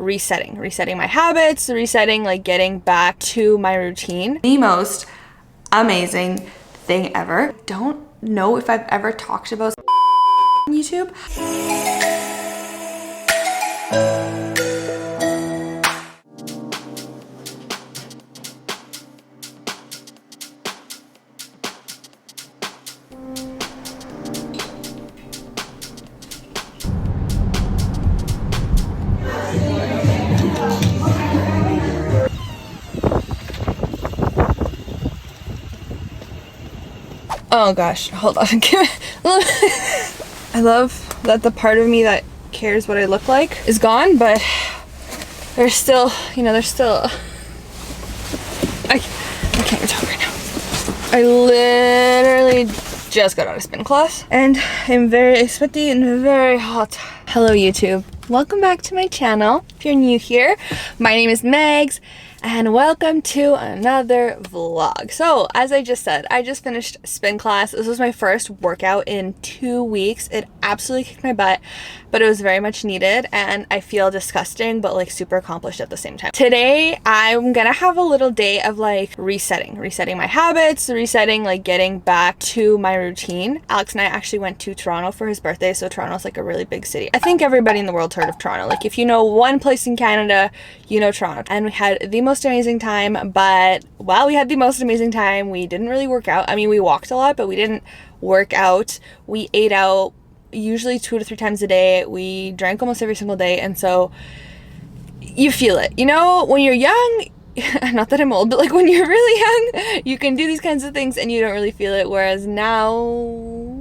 resetting my habits, resetting, like getting back to my routine. The most amazing thing ever. Don't know if I've ever talked about on YouTube. Oh gosh, hold on. I love that the part of me that cares what I look like is gone, but there's still, you know, I can't even talk right now. I literally just got out of spin class and I'm very sweaty and very hot. Hello YouTube. Welcome back to my channel. If you're new here, my name is Megs and welcome to another vlog. So as I just said, I just finished spin class. This was my first workout in 2 weeks. It absolutely kicked my butt, but it was very much needed and I feel disgusting but like super accomplished at the same time. Today I'm gonna have a little day of like resetting my habits, like getting back to my routine. Alex and I actually went to Toronto for his birthday, so Toronto's like a really big city. I think everybody in the world's heard of Toronto. Like if you know one place in Canada, you know Toronto. And we had the most amazing time, but while we had the most amazing time, we didn't really work out. I mean, we walked a lot, but we didn't work out. We ate out usually 2 to 3 times a day. We drank almost every single day, and so you feel it. You know, when you're young, not that I'm old, but like when you're really young, you can do these kinds of things and you don't really feel it. Whereas now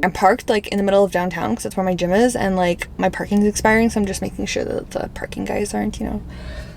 I'm parked like in the middle of downtown because that's where my gym is, and like my parking's expiring, so I'm just making sure that the parking guys aren't, you know,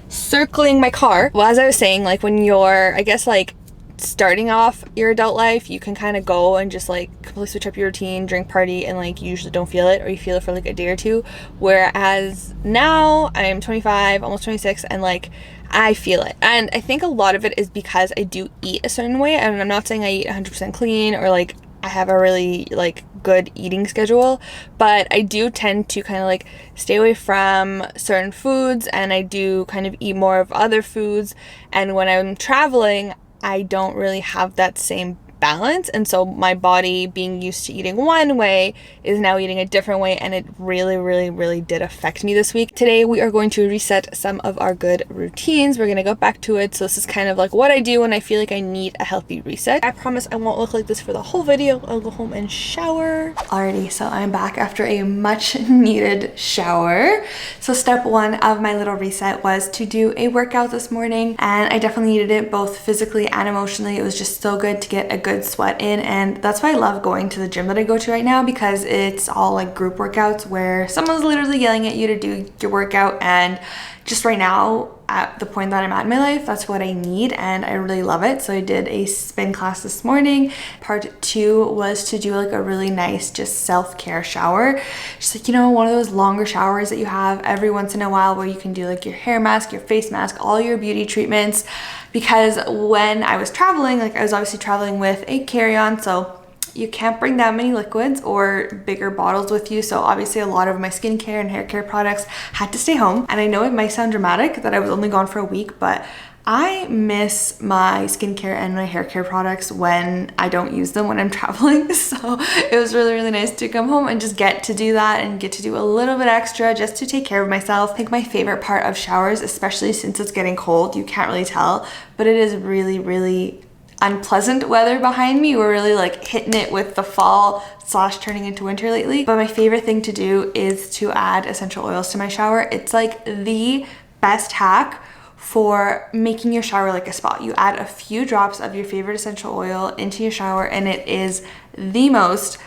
circling my car. Well, as I was saying, like when you're, I guess, like starting off your adult life, you can kind of go and just like completely switch up your routine, drink, party, and like you usually don't feel it, or you feel it for like a day or two. Whereas now I'm 25, almost 26, and like I feel it. And I think a lot of it is because I do eat a certain way, and I'm not saying I eat 100% clean or like I have a really like good eating schedule, but I do tend to kind of like stay away from certain foods, and I do kind of eat more of other foods. And when I'm traveling, I don't really have that same balance, and so my body, being used to eating one way, is now eating a different way, and it really did affect me this week. Today we are going to reset some of our good routines. We're gonna go back to it. So this is kind of like what I do when I feel like I need a healthy reset. I promise I won't look like this for the whole video. I'll go home and shower. Alrighty, so I'm back after a much needed shower. So step one of my little reset was to do a workout this morning, and I definitely needed it both physically and emotionally. It was just so good to get a good sweat in, and that's why I love going to the gym that I go to right now, because it's all like group workouts where someone's literally yelling at you to do your workout. And just right now, at the point that I'm at in my life, that's what I need, and I really love it. So I did a spin class this morning. Part 2 was to do like a really nice just self-care shower, just like, you know, one of those longer showers that you have every once in a while where you can do like your hair mask, your face mask, all your beauty treatments. Because when I was traveling, like I was obviously traveling with a carry-on, so you can't bring that many liquids or bigger bottles with you. So obviously a lot of my skincare and hair care products had to stay home. And I know it might sound dramatic that I was only gone for a week, but I miss my skincare and my hair care products when I don't use them when I'm traveling. So it was really nice to come home and just get to do that and get to do a little bit extra just to take care of myself. I think my favorite part of showers, especially since it's getting cold, you can't really tell, but it is really unpleasant weather behind me. We're really like hitting it with the fall / turning into winter lately. But my favorite thing to do is to add essential oils to my shower. It's like the best hack for making your shower like a spa. You add a few drops of your favorite essential oil into your shower, and it is the most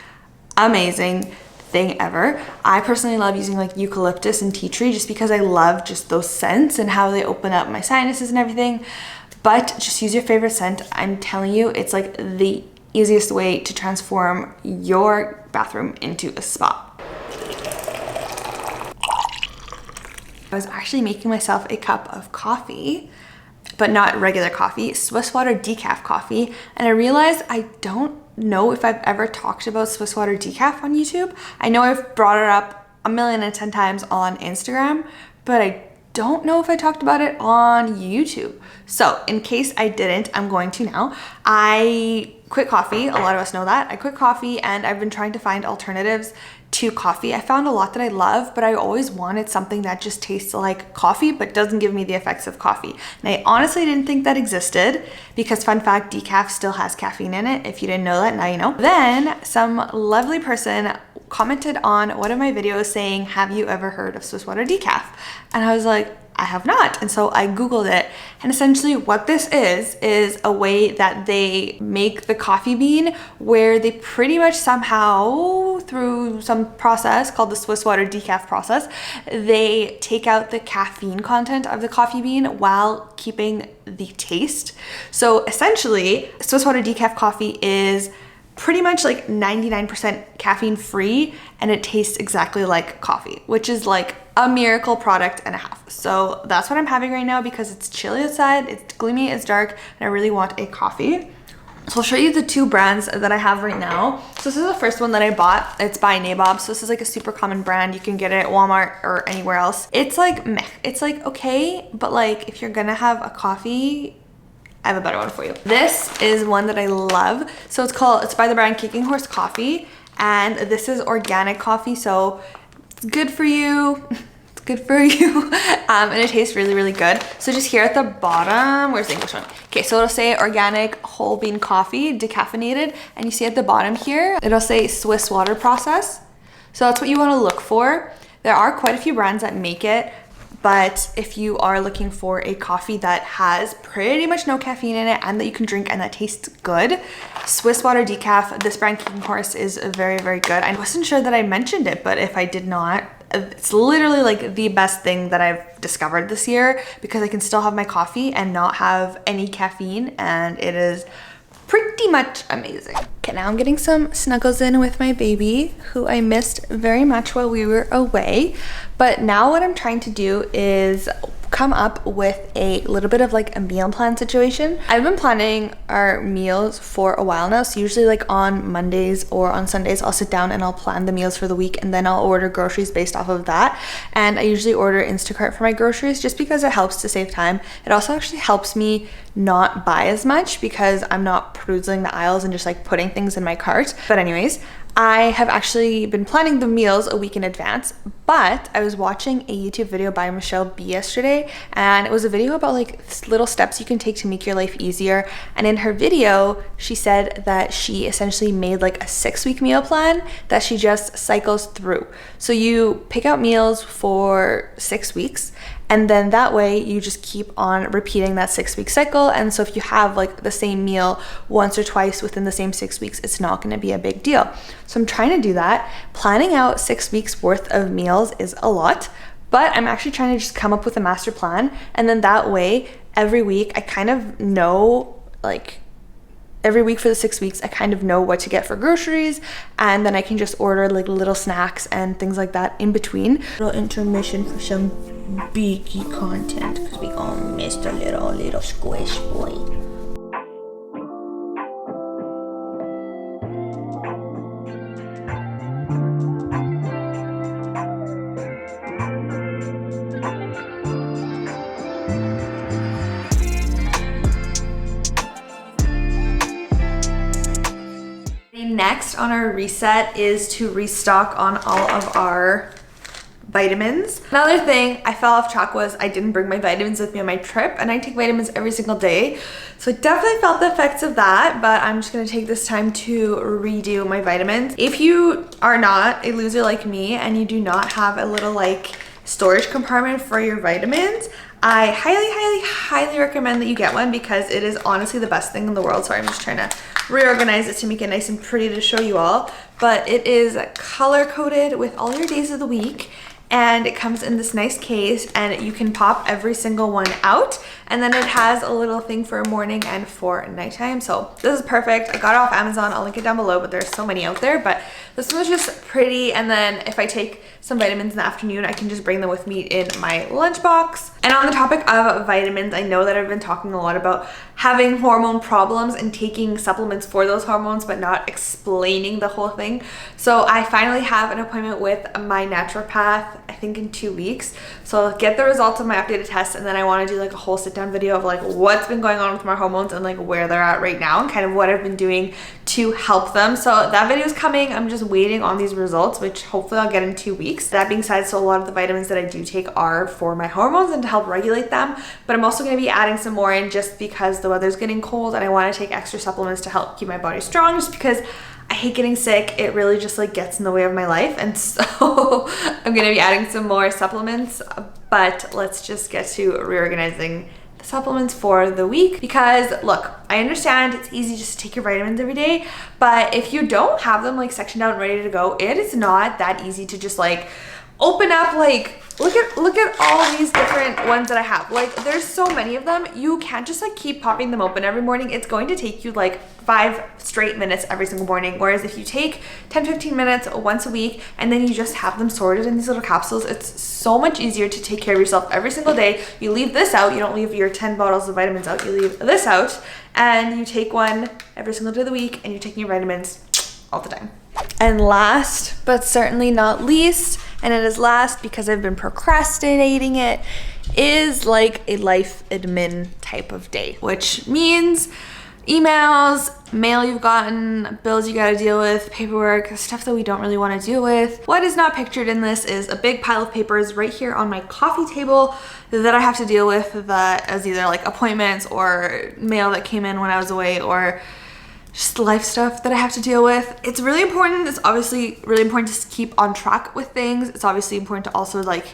amazing thing ever. I personally love using like eucalyptus and tea tree just because I love just those scents and how they open up my sinuses and everything. But just use your favorite scent. I'm telling you, it's like the easiest way to transform your bathroom into a spa. I was actually making myself a cup of coffee, but not regular coffee, Swiss water decaf coffee. And I realized I don't know if I've ever talked about Swiss water decaf on YouTube. I know I've brought it up 1,010,000 times on Instagram, but I don't know if I talked about it on YouTube. So in case I didn't, I'm going to now. I quit coffee. A lot of us know that. I quit coffee and I've been trying to find alternatives to coffee. I found a lot that I love, but I always wanted something that just tastes like coffee but doesn't give me the effects of coffee. And I honestly didn't think that existed because, fun fact, decaf still has caffeine in it. If you didn't know that, now you know. Then some lovely person commented on one of my videos saying, have you ever heard of Swiss water decaf? And I was like, I have not. And so I Googled it. And essentially what this is a way that they make the coffee bean where they pretty much somehow, through some process called the Swiss water decaf process, they take out the caffeine content of the coffee bean while keeping the taste. So essentially, Swiss water decaf coffee is pretty much like 99% caffeine free, and it tastes exactly like coffee, which is like a miracle product and a half. So that's what I'm having right now because it's chilly outside, it's gloomy, it's dark, and I really want a coffee. So I'll show you the two brands that I have right now. So this is the first one that I bought. It's by Nabob. So this is like a super common brand. You can get it at Walmart or anywhere else. It's like meh. It's like okay, but like if you're gonna have a coffee, I have a better one for you. This is one that I love. So it's by the brand Kicking Horse Coffee, and this is organic coffee, so it's good for you. It's good for you. And it tastes really, really good. So just here at the bottom, where's the English one? Okay, so it'll say organic whole bean coffee, decaffeinated, and you see at the bottom here, it'll say Swiss water process. So that's what you want to look for. There are quite a few brands that make it, but if you are looking for a coffee that has pretty much no caffeine in it and that you can drink and that tastes good, Swiss water decaf, this brand King Horse, is very, very good. I wasn't sure that I mentioned it, but if I did not, it's literally like the best thing that I've discovered this year because I can still have my coffee and not have any caffeine, and it is pretty much amazing. Okay, now I'm getting some snuggles in with my baby, who I missed very much while we were away. But now what I'm trying to do is come up with a little bit of like a meal plan situation. I've been planning our meals for a while now. So usually like on Mondays or on Sundays, I'll sit down and I'll plan the meals for the week, and then I'll order groceries based off of that. And I usually order Instacart for my groceries just because it helps to save time. It also actually helps me not buy as much because I'm not perusing the aisles and just like putting things in my cart. But anyways, I have actually been planning the meals a week in advance, but I was watching a YouTube video by Michelle B yesterday, and it was a video about like little steps you can take to make your life easier. And in her video, she said that she essentially made like a 6-week meal plan that she just cycles through. So you pick out meals for 6 weeks, and then that way you just keep on repeating that 6-week cycle. And so if you have like the same meal once or twice within the same 6 weeks, it's not going to be a big deal. So I'm trying to do that. Planning out 6 weeks worth of meals is a lot, but I'm actually trying to just come up with a master plan. And then that way, every week I kind of know, like every week for the 6 weeks, I kind of know what to get for groceries, and then I can just order like little snacks and things like that in between. Little intermission for some beaky content because we all missed a little squish boy. Next on our reset is to restock on all of our vitamins. Another thing I fell off track was I didn't bring my vitamins with me on my trip, and I take vitamins every single day. So I definitely felt the effects of that, but I'm just gonna take this time to redo my vitamins. If you are not a loser like me and you do not have a little like storage compartment for your vitamins, I highly recommend that you get one because it is honestly the best thing in the world. Sorry, I'm just trying to reorganize it to make it nice and pretty to show you all. But it is color coded with all your days of the week, and it comes in this nice case, and you can pop every single one out, and then it has a little thing for morning and for nighttime. So this is perfect. I got it off Amazon. I'll link it down below, but there's so many out there, but this one's just pretty. And then if I take some vitamins in the afternoon, I can just bring them with me in my lunchbox. And on the topic of vitamins, I know that I've been talking a lot about having hormone problems and taking supplements for those hormones, but not explaining the whole thing. So I finally have an appointment with my naturopath, I think in 2 weeks. So I'll get the results of my updated test, and then I want to do like a whole sit down video of like what's been going on with my hormones and like where they're at right now and kind of what I've been doing to help them. So that video is coming. I'm just waiting on these results, which hopefully I'll get in 2 weeks. That being said, so a lot of the vitamins that I do take are for my hormones and to help regulate them, but I'm also going to be adding some more in just because the weather's getting cold and I want to take extra supplements to help keep my body strong, just because I hate getting sick. It really just like gets in the way of my life. And so I'm going to be adding some more supplements, but let's just get to reorganizing the supplements for the week. Because look, I understand it's easy just to take your vitamins every day, but if you don't have them like sectioned out and ready to go, it is not that easy to just like open up, like look at all these different ones that I have. Like there's so many of them. You can't just like keep popping them open every morning. It's going to take you like 5 straight minutes every single morning. Whereas if you take 10-15 minutes once a week and then you just have them sorted in these little capsules, it's so much easier to take care of yourself every single day. You leave this out. You don't leave your 10 bottles of vitamins out. You leave this out and you take one every single day of the week, and you're taking your vitamins all the time. And last but certainly not least, and it is last because I've been procrastinating it, is like a life admin type of day, which means emails, mail you've gotten, bills you gotta deal with, paperwork, stuff that we don't really want to deal with. What is not pictured in this is a big pile of papers right here on my coffee table that I have to deal with, that as either like appointments or mail that came in when I was away, or just life stuff that I have to deal with. It's really important. It's obviously really important to keep on track with things. It's obviously important to also like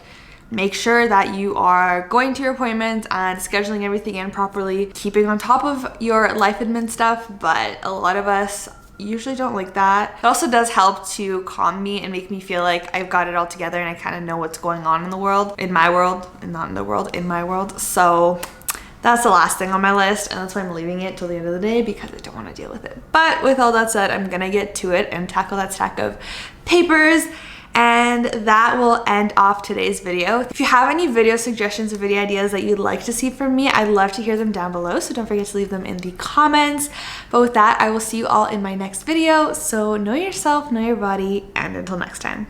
make sure that you are going to your appointments and scheduling everything in properly, keeping on top of your life admin stuff, but a lot of us usually don't like that. It also does help to calm me and make me feel like I've got it all together and I kind of know what's going on in the world, in my world, and not in the world, in my world. So that's the last thing on my list, and that's why I'm leaving it till the end of the day, because I don't want to deal with it. But with all that said, I'm gonna get to it and tackle that stack of papers, and that will end off today's video. If you have any video suggestions or video ideas that you'd like to see from me, I'd love to hear them down below, so don't forget to leave them in the comments. But with that, I will see you all in my next video. So know yourself, know your body, and until next time.